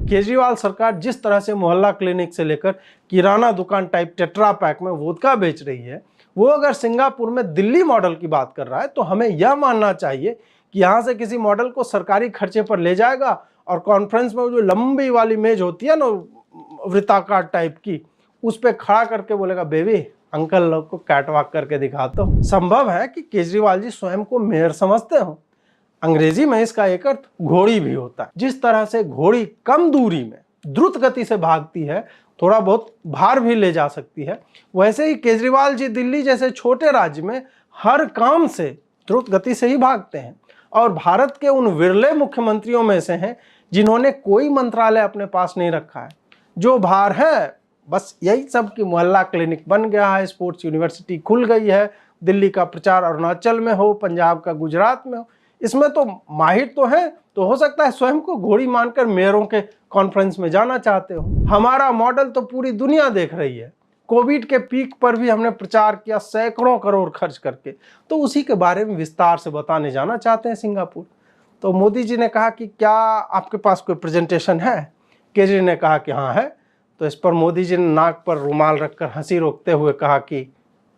केजरीवाल सरकार जिस तरह से मोहल्ला क्लिनिक से लेकर किराना दुकान टाइप टेट्रा पैक में वोदका बेच रही है, वो अगर सिंगापुर में दिल्ली मॉडल की बात कर रहा है तो हमें यह मानना चाहिए कि यहाँ से किसी मॉडल को सरकारी खर्चे पर ले जाएगा और कॉन्फ्रेंस में जो लंबी वाली मेज होती है ना वृत्ताकार टाइप की, उस पर खड़ा करके बोलेगा बेबी अंकल लोग को कैटवॉक करके दिखा दो। संभव है कि केजरीवाल जी स्वयं को मेयर समझते हो। अंग्रेजी में इसका एक अर्थ घोड़ी भी होता है। जिस तरह से घोड़ी कम दूरी में द्रुत गति से भागती है, थोड़ा बहुत भार भी ले जा सकती है, वैसे ही केजरीवाल जी दिल्ली जैसे छोटे राज्य में हर काम से द्रुत गति से ही भागते हैं और भारत के उन विरले मुख्यमंत्रियों में से हैं जिन्होंने कोई मंत्रालय अपने पास नहीं रखा है। जो भार है बस यही सब कि मोहल्ला क्लिनिक बन गया है, स्पोर्ट्स यूनिवर्सिटी खुल गई है, दिल्ली का प्रचार अरुणाचल में हो, पंजाब का गुजरात में हो, इसमें तो माहिर तो हैं, तो हो सकता है स्वयं को घोड़ी मानकर मेयरों के कॉन्फ्रेंस में जाना चाहते हो। हमारा मॉडल तो पूरी दुनिया देख रही है। कोविड के पीक पर भी हमने प्रचार किया सैकड़ों करोड़ खर्च करके, तो उसी के बारे में विस्तार से बताने जाना चाहते हैं सिंगापुर। तो मोदी जी ने कहा कि क्या आपके पास कोई प्रेजेंटेशन है? केजरी ने कहा कि हाँ है। तो इस पर मोदी जी ने नाक पर रुमाल रखकर हंसी रोकते हुए कहा कि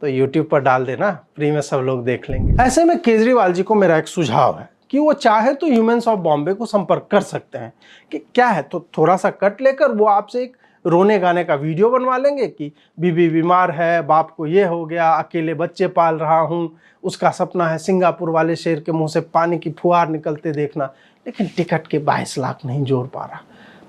तो यूट्यूब पर डाल देना, फ्री में सब लोग देख लेंगे। ऐसे में केजरीवाल जी को मेरा एक सुझाव है कि वो चाहे तो ह्यूमन्स ऑफ बॉम्बे को संपर्क कर सकते हैं कि क्या है, तो थोड़ा सा कट लेकर वो आपसे एक रोने गाने का वीडियो बनवा लेंगे कि बीबी बीमार है, बाप को ये हो गया, अकेले बच्चे पाल रहा हूँ, उसका सपना है सिंगापुर वाले शेर के मुंह से पानी की फुहार निकलते देखना, लेकिन टिकट के 22 लाख नहीं जोड़ पा रहा।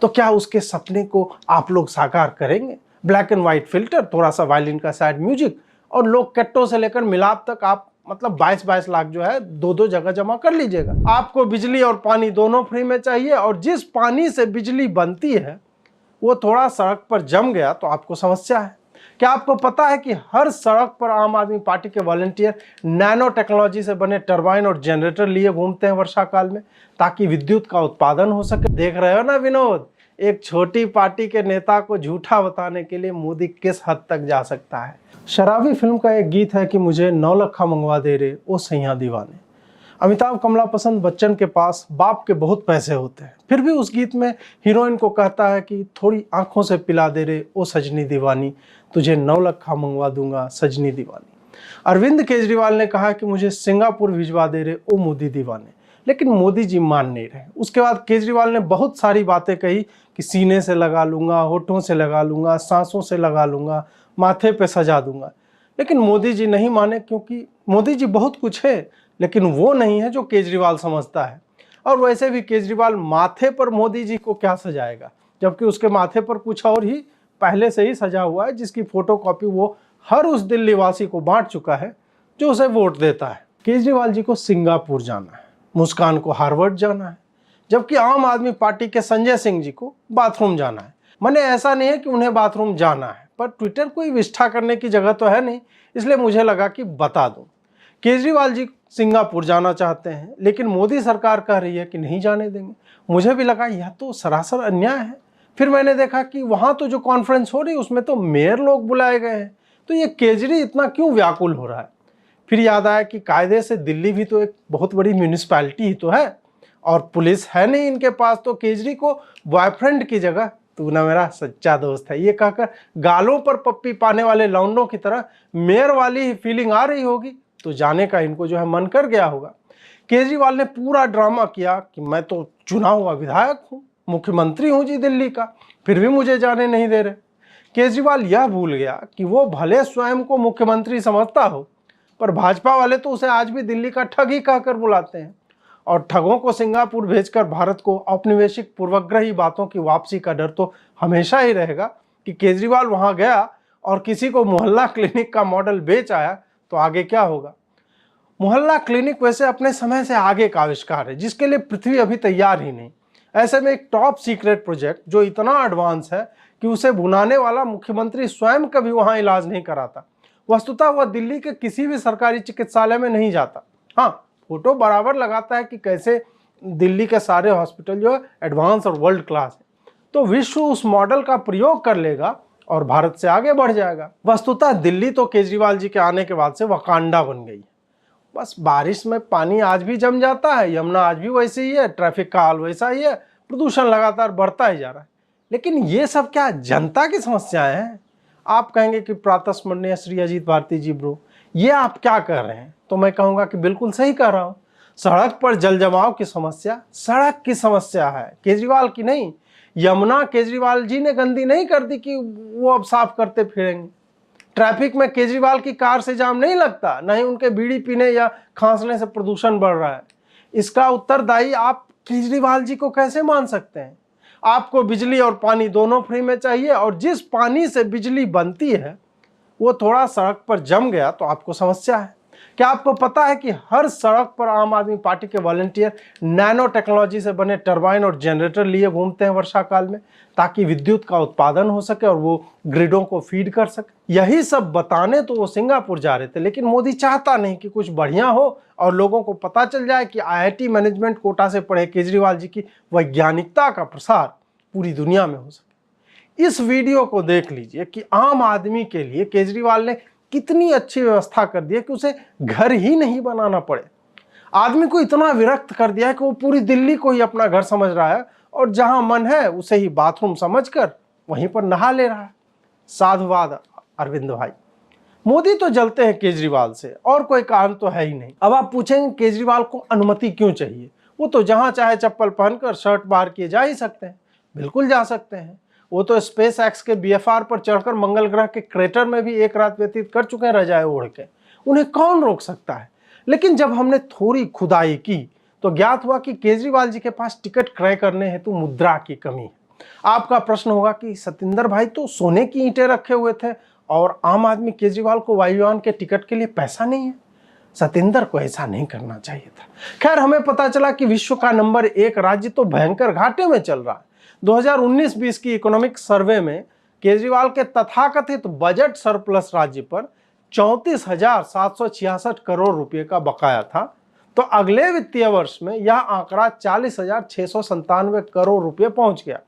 तो क्या उसके सपने को आप लोग साकार करेंगे? ब्लैक एंड व्हाइट फिल्टर, थोड़ा सा वायलिन का सैड म्यूजिक और लोग कट्टों से लेकर मिलाप तक आप मतलब 22 लाख जो है दो जगह जमा कर लीजिएगा। आपको बिजली और पानी दोनों फ्री में चाहिए और जिस पानी से बिजली बनती है वो थोड़ा सड़क पर जम गया तो आपको समस्या है। क्या आपको पता है कि हर सड़क पर आम आदमी पार्टी के वॉलंटियर नैनो टेक्नोलॉजी से बने टरबाइन और जनरेटर लिए घूमते हैं वर्षा काल में ताकि विद्युत का उत्पादन हो सके? देख रहे हो ना विनोद, एक छोटी पार्टी के नेता को झूठा बताने के लिए मोदी किस हद तक जा सकता है। शराबी फिल्म का एक गीत है कि मुझे 9 लखा मंगवा दे रे ओ सैया दीवाने। अमिताभ कमला पसंद बच्चन के पास बाप के बहुत पैसे होते हैं, फिर भी उस गीत में हीरोइन को कहता है कि थोड़ी आंखों से पिला दे रे ओ सजनी दीवानी, तुझे 9 लखा मंगवा दूंगा सजनी दीवानी। अरविंद केजरीवाल ने कहा कि मुझे सिंगापुर भिजवा दे रे ओ मोदी दीवाने, लेकिन मोदी जी मान नहीं रहे। उसके बाद केजरीवाल ने बहुत सारी बातें कही कि सीने से लगा लूंगा, होठों से लगा लूंगा, सांसों से लगा लूंगा, माथे पे सजा दूंगा, लेकिन मोदी जी नहीं माने क्योंकि मोदी जी बहुत कुछ है लेकिन वो नहीं है जो केजरीवाल समझता है। और वैसे भी केजरीवाल माथे पर मोदी जी को क्या सजाएगा, जबकि उसके माथे पर कुछ और ही पहले से ही सजा हुआ है जिसकी फोटोकॉपी वो हर उस दिल्ली वासी को बांट चुका है जो उसे वोट देता है। केजरीवाल जी को सिंगापुर जाना है, मुस्कान को हार्वर्ड जाना है, जबकि आम आदमी पार्टी के संजय सिंह जी को बाथरूम जाना है। मैंने ऐसा नहीं है कि उन्हें बाथरूम जाना है, पर ट्विटर कोई विष्ठा करने की जगह तो है नहीं, इसलिए मुझे लगा कि बता दूं। केजरीवाल जी सिंगापुर जाना चाहते हैं लेकिन मोदी सरकार कह रही है कि नहीं जाने देंगे। मुझे भी लगा यह तो सरासर अन्याय है। फिर मैंने देखा कि वहाँ तो जो कॉन्फ्रेंस हो रही है उसमें तो मेयर लोग बुलाए गए हैं, तो ये केजरी इतना क्यों व्याकुल हो रहा है। फिर याद आया कि कायदे से दिल्ली भी तो एक बहुत बड़ी म्यूनिसिपैलिटी ही तो है और पुलिस है नहीं इनके पास, तो केजरी को बॉयफ्रेंड की जगह तू ना मेरा सच्चा दोस्त है ये कहकर गालों पर पप्पी पाने वाले लौंडों की तरह मेयर वाली ही फीलिंग आ रही होगी, तो जाने का इनको जो है मन कर गया होगा। केजरीवाल ने पूरा ड्रामा किया कि मैं तो चुना हुआ विधायक हूँ, मुख्यमंत्री हूँ जी दिल्ली का, फिर भी मुझे जाने नहीं दे रहे। केजरीवाल यह भूल गया कि वो भले स्वयं को मुख्यमंत्री समझता हो, पर भाजपा वाले तो उसे आज भी दिल्ली का ठग ही कहकर बुलाते हैं और ठगों को सिंगापुर भेजकर भारत को औपनिवेशिक पूर्वग्रही बातों की वापसी का डर तो हमेशा ही रहेगा कि केजरीवाल वहां गया और किसी को मोहल्ला क्लिनिक का मॉडल बेच आया तो आगे क्या होगा। मोहल्ला क्लिनिक वैसे अपने समय से आगे का आविष्कार है जिसके लिए पृथ्वी अभी तैयार ही नहीं। ऐसे में एक टॉप सीक्रेट प्रोजेक्ट जो इतना एडवांस है कि उसे बुलाने वाला मुख्यमंत्री स्वयं कभी वहां इलाज नहीं कराता, वस्तुतः वह दिल्ली के किसी भी सरकारी चिकित्सालय में नहीं जाता। हाँ, फोटो बराबर लगाता है कि कैसे दिल्ली के सारे हॉस्पिटल जो है एडवांस और वर्ल्ड क्लास है, तो विश्व उस मॉडल का प्रयोग कर लेगा और भारत से आगे बढ़ जाएगा। वस्तुतः दिल्ली तो केजरीवाल जी के आने के बाद से वकांडा बन गई है। बस बारिश में पानी आज भी जम जाता है, यमुना आज भी वैसे ही है, ट्रैफिक का हाल वैसा ही है, प्रदूषण लगातार बढ़ता ही जा रहा है। लेकिन ये सब क्या जनता की समस्याएं हैं? आप कहेंगे कि प्रातः स्मरणीय श्री अजीत भारती जी ब्रो, ये आप क्या कह रहे हैं? तो मैं कहूँगा कि बिल्कुल सही कह रहा हूँ। सड़क पर जल जमाव की समस्या सड़क की समस्या है, केजरीवाल की नहीं। यमुना केजरीवाल जी ने गंदी नहीं कर दी कि वो अब साफ करते फिरेंगे। ट्रैफिक में केजरीवाल की कार से जाम नहीं लगता, नहीं उनके बीड़ी पीने या खांसने से प्रदूषण बढ़ रहा है। इसका उत्तरदायी आप केजरीवाल जी को कैसे मान सकते हैं? आपको बिजली और पानी दोनों फ्री में चाहिए, और जिस पानी से बिजली बनती है वो थोड़ा सड़क पर जम गया तो आपको समस्या है। क्या आपको पता है कि हर सड़क पर आम आदमी पार्टी के वॉलंटियर नैनो टेक्नोलॉजी से बने टरबाइन और जनरेटर लिए घूमते हैं वर्षा काल में, ताकि विद्युत का उत्पादन हो सके और वो ग्रिडों को फीड कर सके। यही सब बताने तो वो सिंगापुर जा रहे थे, लेकिन मोदी चाहता नहीं कि कुछ बढ़िया हो और लोगों को पता चल जाए कि IIT मैनेजमेंट कोटा से पढ़े केजरीवाल जी की वैज्ञानिकता का प्रसार पूरी दुनिया में हो सके। इस वीडियो को देख लीजिए कि आम आदमी के लिए केजरीवाल ने कितनी अच्छी व्यवस्था कर दी है कि उसे घर ही नहीं बनाना पड़े। आदमी को इतना विरक्त कर दिया है कि वो पूरी दिल्ली को ही अपना घर समझ रहा है, और जहां मन है उसे ही बाथरूम समझकर वहीं पर नहा ले रहा है। साधुवाद अरविंद भाई। मोदी तो जलते हैं केजरीवाल से, और कोई कारण तो है ही नहीं। अब आप पूछेंगे केजरीवाल को अनुमति क्यों चाहिए? वो तो जहां चाहे चप्पल पहनकर शर्ट बाहर किए जा ही सकते हैं। बिल्कुल जा सकते हैं। वो तो स्पेस एक्स के BFR पर चढ़कर मंगल ग्रह के क्रेटर में भी एक रात व्यतीत कर चुके हैं रजाई ओढ़ के। उन्हें कौन रोक सकता है? लेकिन जब हमने थोड़ी खुदाई की तो ज्ञात हुआ कि केजरीवाल जी के पास टिकट क्रय करने हेतु मुद्रा की कमी है। आपका प्रश्न होगा कि सतिंदर भाई तो सोने की ईंटें रखे हुए थे और आम आदमी केजरीवाल को वायुयान के टिकट के लिए पैसा नहीं है। सतिंदर को ऐसा नहीं करना चाहिए था। खैर, हमें पता चला कि विश्व का नंबर 1 राज्य तो भयंकर घाटे में चल रहा है। 2019-20 की इकोनॉमिक सर्वे में केजरीवाल के तथाकथित बजट सरप्लस राज्य पर 34,766 करोड़ रुपए का बकाया था, तो अगले वित्तीय वर्ष में यह आंकड़ा 40,697 करोड़ रुपए पहुंच गया।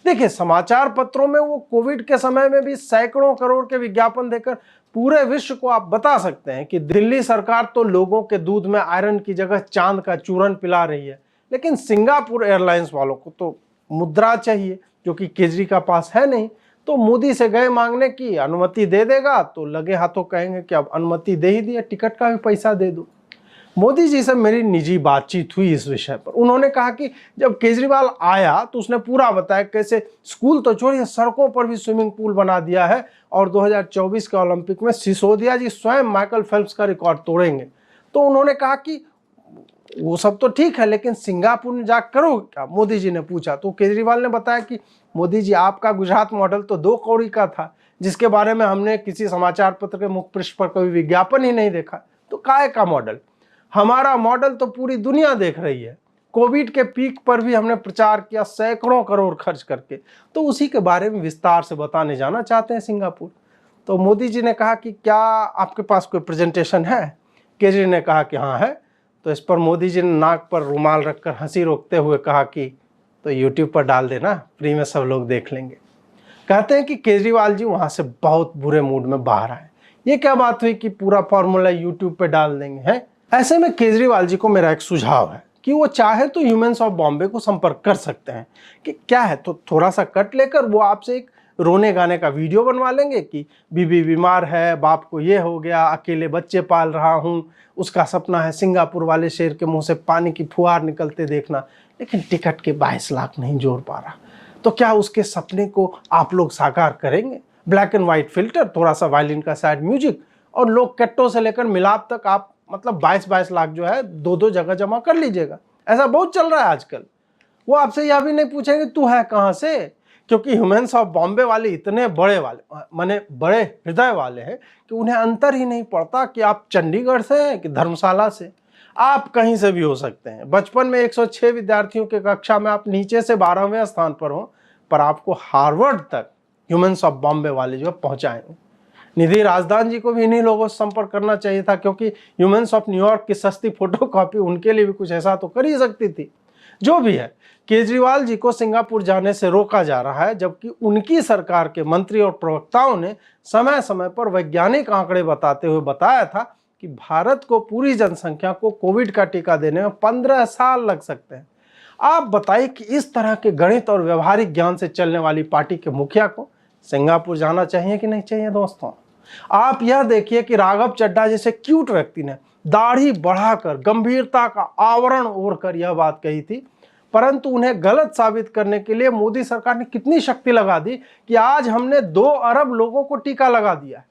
देखिए, समाचार पत्रों में वो कोविड के समय में भी सैकड़ों करोड़ के विज्ञापन देकर पूरे विश्व को आप बता सकते हैं कि दिल्ली सरकार तो लोगों के दूध में आयरन की जगह चांद का चूरन पिला रही है। लेकिन सिंगापुर एयरलाइंस वालों को तो मुद्रा चाहिए, जो कि केजरी का पास है नहीं। तो मोदी से गए मांगने की, अनुमति दे देगा तो लगे हाथों कहेंगे कि अब अनुमति दे ही दिया, टिकट का भी पैसा दे दो। मोदी जी से मेरी निजी बातचीत हुई इस विषय पर। उन्होंने कहा कि जब केजरीवाल आया तो उसने पूरा बताया कैसे स्कूल तो छोड़िए, सड़कों पर भी स्विमिंग पूल बना दिया है, और 2024 के ओलंपिक में सिसोदिया जी स्वयं माइकल फेल्प्स का रिकॉर्ड तोड़ेंगे। तो उन्होंने कहा कि वो सब तो ठीक है, लेकिन सिंगापुर में जाकर करो क्या? मोदी जी ने पूछा। तो केजरीवाल ने बताया कि मोदी जी, आपका गुजरात मॉडल तो 2 कौड़ी का था, जिसके बारे में हमने किसी समाचार पत्र के मुख पृष्ठ पर कभी विज्ञापन ही नहीं देखा। तो काय का मॉडल? हमारा मॉडल तो पूरी दुनिया देख रही है। कोविड के पीक पर भी हमने प्रचार किया सैकड़ों करोड़ खर्च करके। तो उसी के बारे में विस्तार से बताने जाना चाहते हैं सिंगापुर। तो मोदी जी ने कहा कि क्या आपके पास कोई प्रेजेंटेशन है? केजरी ने कहा कि हाँ है। तो इस पर मोदी जी ने नाक पर रुमाल रखकर हंसी रोकते हुए कहा कि तो यूट्यूब पर डाल देना, फ्री में सब लोग देख लेंगे। कहते हैं कि केजरीवाल जी वहां से बहुत बुरे मूड में बाहर आए। ये क्या बात हुई कि पूरा फॉर्मूला यूट्यूब पे डाल देंगे हैं? ऐसे में केजरीवाल जी को मेरा एक सुझाव है कि वो चाहे तो ह्यूमन्स ऑफ बॉम्बे को संपर्क कर सकते हैं कि क्या है, तो थोड़ा सा कट लेकर वो आपसे एक रोने गाने का वीडियो बनवा लेंगे कि बीबी बीमार है, बाप को ये हो गया, अकेले बच्चे पाल रहा हूँ, उसका सपना है सिंगापुर वाले शेर के मुंह से पानी की फुहार निकलते देखना, लेकिन टिकट के 22 लाख नहीं जोड़ पा रहा। तो क्या उसके सपने को आप लोग साकार करेंगे? ब्लैक एंड व्हाइट फिल्टर, थोड़ा सा वायलिन का सैड म्यूजिक, और लोग कट्टों से लेकर मिलाप तक आप मतलब 22-22 लाख जो है 2-2 जगह जमा कर लीजिएगा। ऐसा बहुत चल रहा है आजकल। वो आपसे यह भी नहीं पूछेंगे तू है कहां से, क्योंकि ह्यूमन्स ऑफ बॉम्बे वाले इतने बड़े वाले, माने बड़े हृदय वाले हैं कि उन्हें अंतर ही नहीं पड़ता कि आप चंडीगढ़ से हैं कि धर्मशाला से। आप कहीं से भी हो सकते हैं। बचपन में 106 विद्यार्थियों की कक्षा में आप नीचे से 12वें स्थान पर हो, पर आपको हार्वर्ड तक ह्यूमन्स ऑफ बॉम्बे वाले जो पहुंचाएंगे। निधि राजदान जी को भी इन्हीं लोगों से संपर्क करना चाहिए था, क्योंकि ह्यूमन्स ऑफ न्यूयॉर्क की सस्ती फोटोकॉपी उनके लिए भी कुछ ऐसा तो कर ही सकती थी। जो भी है, केजरीवाल जी को सिंगापुर जाने से रोका जा रहा है, जबकि उनकी सरकार के मंत्री और प्रवक्ताओं ने समय समय पर वैज्ञानिक आंकड़े बताते हुए बताया था कि भारत को पूरी जनसंख्या को कोविड का टीका देने में 15 साल लग सकते हैं। आप बताइए कि इस तरह के गणित और व्यवहारिक ज्ञान से चलने वाली पार्टी के मुखिया को सिंगापुर जाना चाहिए कि नहीं चाहिए दोस्तों? आप यह देखिए कि राघव चड्ढा जैसे क्यूट व्यक्ति ने दाढ़ी बढ़ाकर गंभीरता का आवरण ओढ़कर यह बात कही थी, परंतु उन्हें गलत साबित करने के लिए मोदी सरकार ने कितनी शक्ति लगा दी कि आज हमने 2 अरब लोगों को टीका लगा दिया।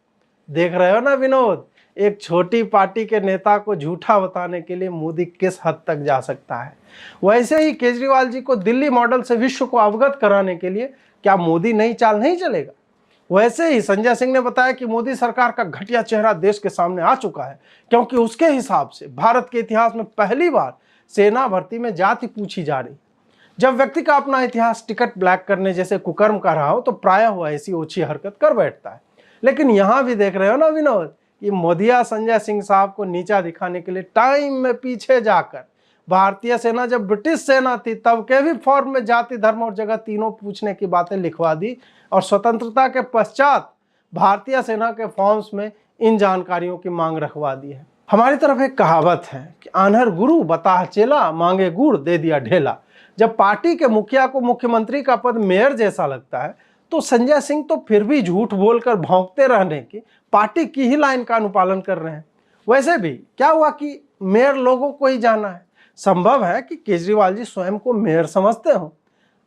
देख रहे हो ना विनोद, एक छोटी पार्टी के नेता को झूठा बताने के लिए मोदी किस हद तक जा सकता है। वैसे ही केजरीवाल जी को दिल्ली मॉडल से विश्व को अवगत कराने के लिए क्या मोदी नई चाल नहीं चलेगा? वैसे ही संजय सिंह ने बताया कि मोदी सरकार का घटिया चेहरा देश के सामने आ चुका है, क्योंकि उसके हिसाब से भारत के इतिहास में पहली बार सेना भर्ती में जाति पूछी जा रही। जब व्यक्ति का अपना इतिहास टिकट ब्लैक करने जैसे कुकर्म का रहा हो तो प्रायः वो ऐसी ओछी हरकत कर बैठता है। लेकिन यहां भी देख रहे हो ना विनोद, कि मोदिया संजय सिंह साहब को नीचा दिखाने के लिए टाइम में पीछे जाकर भारतीय सेना जब ब्रिटिश सेना थी तब के भी फॉर्म में जाति, धर्म और जगह तीनों पूछने की बातें लिखवा दी, और स्वतंत्रता के पश्चात भारतीय सेना के फॉर्म्स में इन जानकारियों की मांग रखवा दी है। हमारी तरफ एक कहावत है कि आन्हर गुरु बताह चेला, मांगे गुड़ दे दिया ढेला। जब पार्टी के मुखिया को मुख्यमंत्री का पद मेयर जैसा लगता है तो संजय सिंह तो फिर भी झूठ बोलकर भौंकते रहने की पार्टी की ही लाइन का अनुपालन कर रहे हैं। वैसे भी क्या हुआ कि मेयर लोगों को ही जाना है? संभव है कि केजरीवाल जी स्वयं को मेयर समझते हो।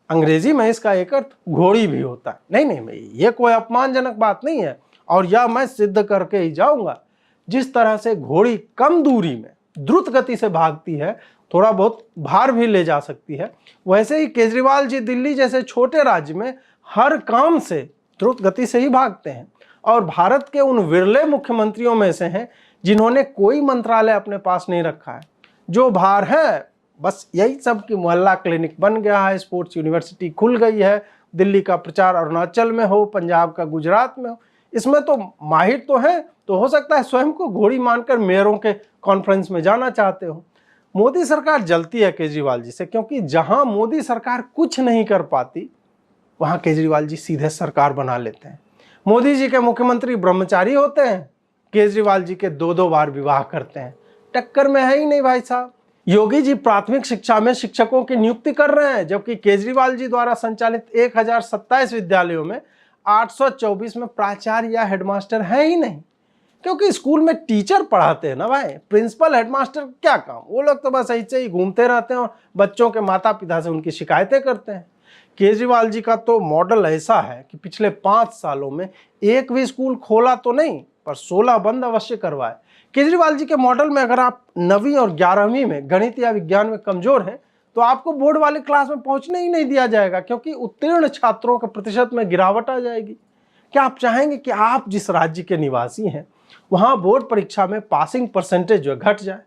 अंग्रेजी में इसका एक अर्थ घोड़ी भी होता है। नहीं, ये कोई अपमानजनक बात नहीं है, और यह मैं सिद्ध करके ही जाऊंगा। जिस तरह से घोड़ी कम दूरी में द्रुत गति से भागती है, थोड़ा बहुत भार भी ले जा सकती है, वैसे ही केजरीवाल जी दिल्ली जैसे छोटे राज्य में हर काम से द्रुत गति से ही भागते हैं, और भारत के उन विरले मुख्यमंत्रियों में से हैं जिन्होंने कोई मंत्रालय अपने पास नहीं रखा है। जो भार है बस यही सब कि मोहल्ला क्लिनिक बन गया है, स्पोर्ट्स यूनिवर्सिटी खुल गई है, दिल्ली का प्रचार अरुणाचल में हो, पंजाब का गुजरात में हो, इसमें तो माहिर तो हैं, तो हो सकता है स्वयं को घोड़ी मानकर मेयरों के कॉन्फ्रेंस में जाना चाहते हो। मोदी सरकार जलती है केजरीवाल जी से, क्योंकि जहां मोदी सरकार कुछ नहीं कर पाती वहां केजरीवाल जी सीधे सरकार बना लेते हैं। मोदी जी के मुख्यमंत्री ब्रह्मचारी होते हैं, केजरीवाल जी के 2-2 बार विवाह करते हैं। टक्कर में है ही नहीं भाई साहब। योगी जी प्राथमिक शिक्षा में शिक्षकों की नियुक्ति कर रहे हैं, जबकि केजरीवाल जी द्वारा संचालित 1027 विद्यालयों में 824 में प्राचार्य या हेडमास्टर है ही नहीं, क्योंकि स्कूल में टीचर पढ़ाते हैं ना भाई, प्रिंसिपल हेडमास्टर क्या काम, वो लोग तो बस ऐसे ही घूमते रहते हैं और बच्चों के माता पिता से उनकी शिकायतें करते हैं। केजरीवाल जी का तो मॉडल ऐसा है कि पिछले 5 सालों में एक भी स्कूल खोला तो नहीं, पर 16 बंद अवश्य करवाए। केजरीवाल जी के मॉडल में अगर आप 9वीं और 11वीं में गणित या विज्ञान में कमजोर हैं तो आपको बोर्ड वाली क्लास में पहुंचने ही नहीं दिया जाएगा, क्योंकि उत्तीर्ण छात्रों के प्रतिशत में गिरावट आ जाएगी। क्या आप चाहेंगे कि आप जिस राज्य के निवासी हैं वहां बोर्ड परीक्षा में पासिंग परसेंटेज जो घट जाए?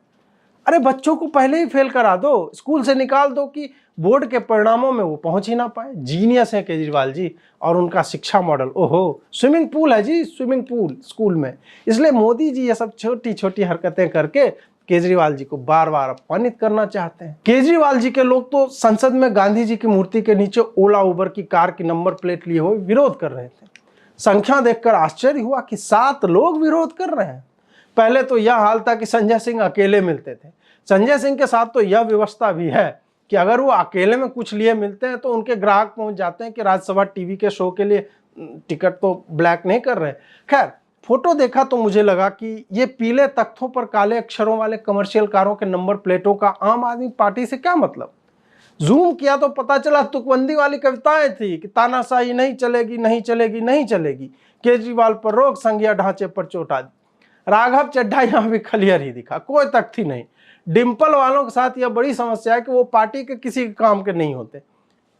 अरे बच्चों को पहले ही फेल करा दो, स्कूल से निकाल दो कि बोर्ड के परिणामों में वो पहुंच ही ना पाए। जीनियस है केजरीवाल जी और उनका शिक्षा मॉडल। ओहो, स्विमिंग पूल है जी, स्विमिंग पूल स्कूल में। इसलिए मोदी जी ये सब छोटी छोटी हरकतें करके केजरीवाल जी को बार बार अपमानित करना चाहते हैं। केजरीवाल जी के लोग तो संसद में गांधी जी की मूर्ति के नीचे ओला उबर की कार की नंबर प्लेट लिए हुए विरोध कर रहे थे। संख्या देखकर आश्चर्य हुआ कि 7 लोग विरोध कर रहे हैं। पहले तो यह हाल था कि संजय सिंह अकेले मिलते थे। संजय सिंह के साथ तो यह व्यवस्था भी है कि अगर वो अकेले में कुछ लिए मिलते हैं तो उनके ग्राहक पहुंच जाते हैं कि राज्यसभा टीवी के शो के लिए टिकट तो ब्लैक नहीं कर रहे। खैर, फोटो देखा तो मुझे लगा कि ये पीले तख्तों पर काले अक्षरों वाले कमर्शियल कारों के नंबर प्लेटों का आम आदमी पार्टी से क्या मतलब। जूम किया तो पता चला तुकबंदी वाली कविताएं थी कि तानाशाही नहीं चलेगी, नहीं चलेगी, नहीं चलेगी, केजरीवाल पर रोक, संघीय ढांचे पर चोट आदि। राघव चड्ढा यहाँ भी खलियर ही दिखा, कोई तख्ती नहीं। डिंपल वालों के साथ यह बड़ी समस्या है कि वो पार्टी के किसी काम के नहीं होते।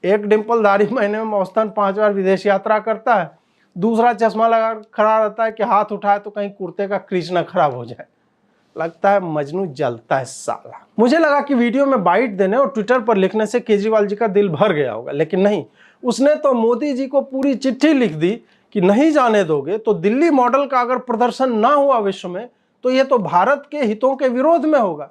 एक डिंपलधारी महीने में औसतन 5 बार विदेश यात्रा करता है, दूसरा चश्मा लगा खड़ा रहता है कि हाथ उठाए तो कहीं कुर्ते का क्रीच ना खराब हो जाए। लगता है मजनू जलता है साला। मुझे लगा कि वीडियो में बाइट देने और ट्विटर पर लिखने से केजरीवाल जी का दिल भर गया होगा, लेकिन नहीं, उसने तो मोदी जी को पूरी चिट्ठी लिख दी कि नहीं जाने दोगे तो दिल्ली मॉडल का अगर प्रदर्शन ना हुआ विश्व में तो यह तो भारत के हितों के विरोध में होगा।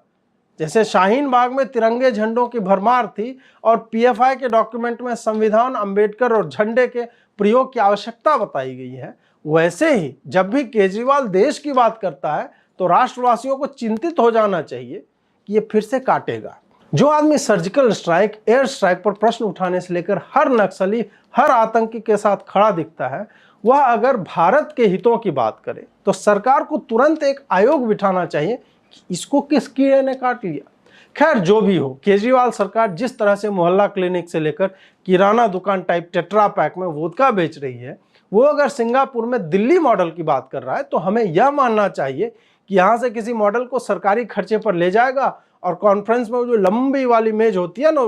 जैसे शाहीन बाग में तिरंगे झंडों की भरमार थी और पीएफआई के डॉक्यूमेंट में संविधान, अंबेडकर और झंडे के प्रयोग की आवश्यकता बताई गई है, वैसे ही जब भी केजरीवाल देश की बात करता है तो राष्ट्रवासियों को चिंतित हो जाना चाहिए कि ये फिर से काटेगा। जो आदमी सर्जिकल स्ट्राइक, एयर स्ट्राइक पर प्रश्न उठाने से लेकर हर नक्सली, हर आतंकी के साथ खड़ा दिखता है, वह अगर भारत के हितों की बात करे तो सरकार को तुरंत एक आयोग बिठाना चाहिए कि इसको किस कीड़े ने काट लिया। खैर जो भी हो, केजरीवाल सरकार जिस तरह से मोहल्ला क्लिनिक से लेकर किराना दुकान टाइप टेट्रा पैक में वोदका बेच रही है, वो अगर सिंगापुर में दिल्ली मॉडल की बात कर रहा है तो हमें यह मानना चाहिए कि यहाँ से किसी मॉडल को सरकारी खर्चे पर ले जाएगा और कॉन्फ्रेंस में वो जो लंबी वाली मेज होती है ना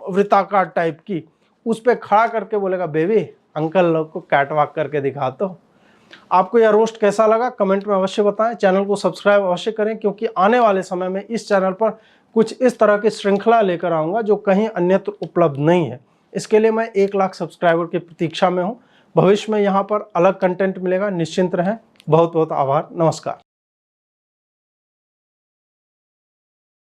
वृत्ताकार टाइप की, उस पर खड़ा करके बोलेगा बेबी अंकल लोग को कैटवॉक करके दिखा दो। आपको यह रोस्ट कैसा लगा कमेंट में अवश्य बताएं। चैनल को सब्सक्राइब अवश्य करें, क्योंकि आने वाले समय में इस चैनल पर कुछ इस तरह की श्रृंखला लेकर आऊँगा जो कहीं अन्यत्र उपलब्ध नहीं है। इसके लिए मैं 1 लाख सब्सक्राइबर की प्रतीक्षा में हूँ। भविष्य में यहाँ पर अलग कंटेंट मिलेगा, निश्चिंत रहें। बहुत बहुत आभार, नमस्कार।